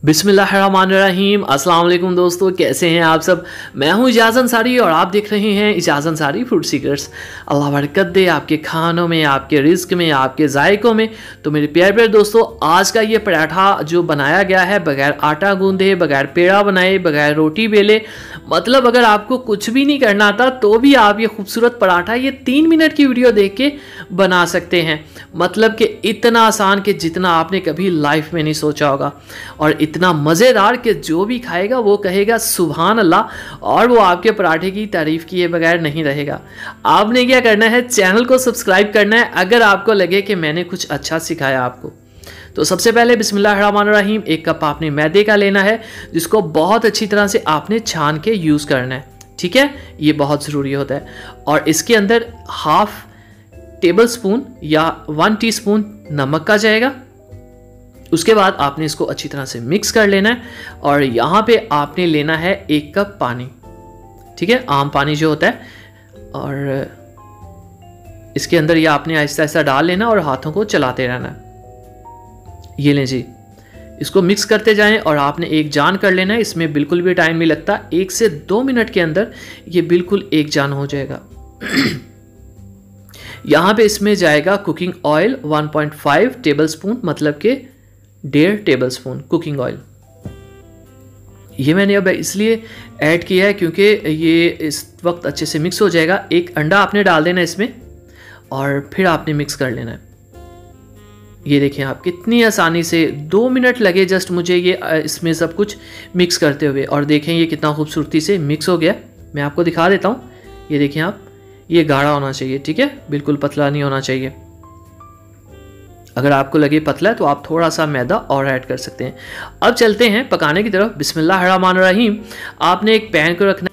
बिस्मिल्लाहिर्रहमानिर्रहीम। अस्सलाम वालेकुम दोस्तों, कैसे हैं आप सब। मैं हूं इजाज़ अंसारी और आप देख रहे हैं इजाज़ अंसारी फूड सीकर्स। अल्लाह बरकत दे आपके खानों में, आपके रिस्क में, आपके जायकों में। तो मेरे प्यारे प्यारे दोस्तों, आज का ये पराठा जो बनाया गया है बगैर आटा गूंदे, बगैर पेड़ा बनाए, बगैर रोटी बेले, मतलब अगर आपको कुछ भी नहीं करना था तो भी आप ये खूबसूरत पराठा ये 3 मिनट की वीडियो देख के बना सकते हैं। मतलब कि इतना आसान कि जितना आपने कभी लाइफ में नहीं सोचा होगा, और इतना मज़ेदार कि जो भी खाएगा वो कहेगा सुभान अल्लाह, और वो आपके पराठे की तारीफ़ किए बगैर नहीं रहेगा। आपने क्या करना है, चैनल को सब्सक्राइब करना है अगर आपको लगे कि मैंने कुछ अच्छा सिखाया आपको। तो सबसे पहले बिस्मिल्लाहिर्रहमानिर्रहीम, 1 कप आपने मैदे का लेना है जिसको बहुत अच्छी तरह से आपने छान के यूज़ करना है। ठीक है, ये बहुत ज़रूरी होता है। और इसके अंदर 1/2 टेबल स्पून या 1 टीस्पून नमक का जाएगा। उसके बाद आपने इसको अच्छी तरह से मिक्स कर लेना है, और यहाँ पे आपने लेना है 1 कप पानी। ठीक है, आम पानी जो होता है, और इसके अंदर ये आपने आहिस्ता आहिस्ता डाल लेना और हाथों को चलाते रहना है। ये लें जी, इसको मिक्स करते जाएं और आपने एक जान कर लेना है। इसमें बिल्कुल भी टाइम नहीं लगता, 1 से 2 मिनट के अंदर ये बिल्कुल एक जान हो जाएगा। यहाँ पे इसमें जाएगा कुकिंग ऑयल 1.5 टेबल स्पून, मतलब के 1.5 टेबल स्पून कुकिंग ऑयल। ये मैंने अब इसलिए ऐड किया है क्योंकि ये इस वक्त अच्छे से मिक्स हो जाएगा। 1 अंडा आपने डाल देना है इसमें, और फिर आपने मिक्स कर लेना है। ये देखें आप, कितनी आसानी से 2 मिनट लगे जस्ट मुझे ये इसमें सब कुछ मिक्स करते हुए। और देखें ये कितना खूबसूरती से मिक्स हो गया। मैं आपको दिखा देता हूँ। ये देखें आप, ये गाढ़ा होना चाहिए। ठीक है, बिल्कुल पतला नहीं होना चाहिए। अगर आपको लगे पतला है तो आप थोड़ा सा मैदा और ऐड कर सकते हैं। अब चलते हैं पकाने की तरफ। बिस्मिल्लाहिर्रहमानिर्रहीम, आपने एक पैन को रखना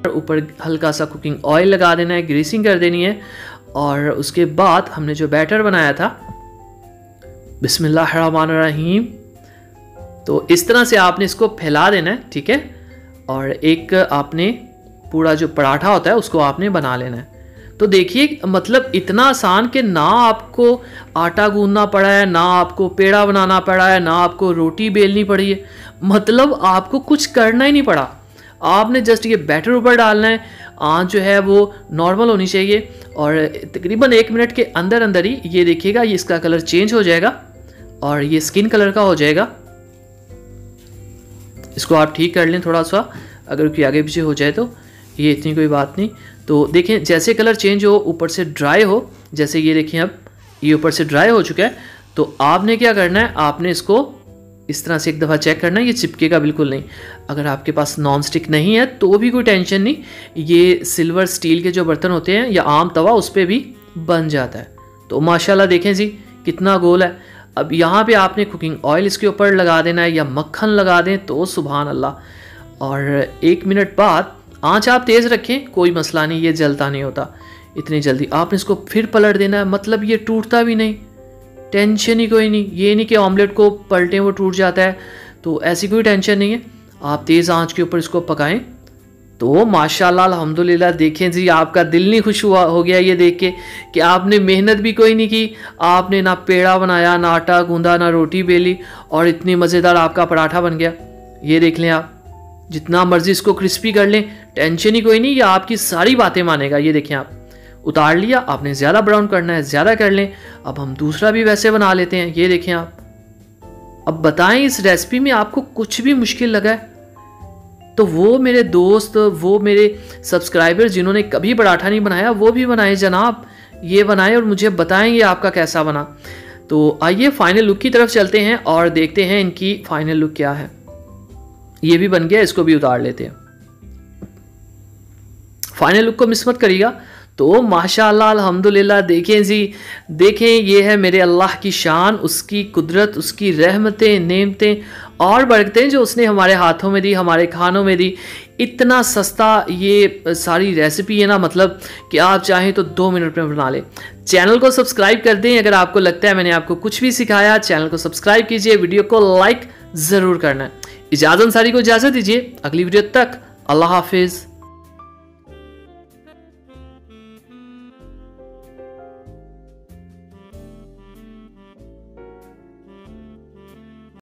है, ऊपर हल्का सा कुकिंग ऑयल लगा देना है, ग्रीसिंग कर देनी है। और उसके बाद हमने जो बैटर बनाया था, बिस्मिल्लाहिर्रहमानिर्रहीम, तो इस तरह से आपने इसको फैला देना है। ठीक है, और एक आपने पूरा जो पराठा होता है उसको आपने बना लेना है। तो देखिए, मतलब इतना आसान कि ना आपको आटा गूंदना पड़ा है, ना आपको पेड़ा बनाना पड़ा है, ना आपको रोटी बेलनी पड़ी है। मतलब आपको कुछ करना ही नहीं पड़ा। आपने जस्ट ये बैटर ऊपर डालना है। आंच जो है वो नॉर्मल होनी चाहिए, और तकरीबन 1 मिनट के अंदर अंदर ही ये देखिएगा ये इसका कलर चेंज हो जाएगा और ये स्किन कलर का हो जाएगा। इसको आप ठीक कर लें थोड़ा सा, अगर कोई आगे पीछे हो जाए तो ये इतनी कोई बात नहीं। तो देखें, जैसे कलर चेंज हो, ऊपर से ड्राई हो, जैसे ये देखें अब ये ऊपर से ड्राई हो चुका है। तो आपने क्या करना है, आपने इसको इस तरह से एक दफ़ा चेक करना है, ये चिपकेगा बिल्कुल नहीं। अगर आपके पास नॉन स्टिक नहीं है तो भी कोई टेंशन नहीं, ये सिल्वर स्टील के जो बर्तन होते हैं या आम तवा, उस पर भी बन जाता है। तो माशाल्लाह देखें जी कितना गोल है। अब यहाँ पे आपने कुकिंग ऑयल इसके ऊपर लगा देना है, या मक्खन लगा दें तो सुभान अल्लाह। और 1 मिनट बाद आंच आप तेज़ रखें, कोई मसला नहीं, ये जलता नहीं होता इतनी जल्दी। आपने इसको फिर पलट देना है, मतलब ये टूटता भी नहीं, टेंशन ही कोई नहीं। ये नहीं कि ऑमलेट को पलटें वो टूट जाता है, तो ऐसी कोई टेंशन नहीं है। आप तेज़ आंच के ऊपर इसको पकाएं तो माशाल्लाह अल्हम्दुलिल्लाह। देखें जी, आपका दिल नहीं खुश हुआ हो गया ये देख के कि आपने मेहनत भी कोई नहीं की। आपने ना पेड़ा बनाया, ना आटा गूंदा, ना रोटी बेली, और इतनी मज़ेदार आपका पराठा बन गया। ये देख लें आप, जितना मर्जी इसको क्रिस्पी कर लें, टेंशन ही कोई नहीं, ये आपकी सारी बातें मानेगा। ये देखें आप, उतार लिया। आपने ज़्यादा ब्राउन करना है, ज़्यादा कर लें। अब हम दूसरा भी वैसे बना लेते हैं। ये देखें आप, अब बताएं इस रेसिपी में आपको कुछ भी मुश्किल लगा है तो वो मेरे दोस्त, वो मेरे सब्सक्राइबर जिन्होंने कभी पराठा नहीं बनाया, वो भी बनाएं जनाब। ये बनाएं और मुझे बताएंगे आपका कैसा बना। तो आइए फाइनल लुक की तरफ चलते हैं और देखते हैं इनकी फाइनल लुक क्या है। ये भी बन गया, इसको भी उतार लेते हैं। फाइनल लुक को मिस मत करिएगा। तो माशाअल्लाह अल्हम्दुलिल्लाह, देखें जी, देखें ये है मेरे अल्लाह की शान, उसकी कुदरत, उसकी रहमतें, नेमतें और बरकतें जो उसने हमारे हाथों में दी, हमारे खानों में दी। इतना सस्ता ये सारी रेसिपी है ना, मतलब कि आप चाहें तो 2 मिनट में बना लें। चैनल को सब्सक्राइब कर दें अगर आपको लगता है मैंने आपको कुछ भी सिखाया। चैनल को सब्सक्राइब कीजिए, वीडियो को लाइक ज़रूर करना है। इजाज़त अंसारी को इजाज़त दीजिए, अगली वीडियो तक अल्लाह हाफिज़।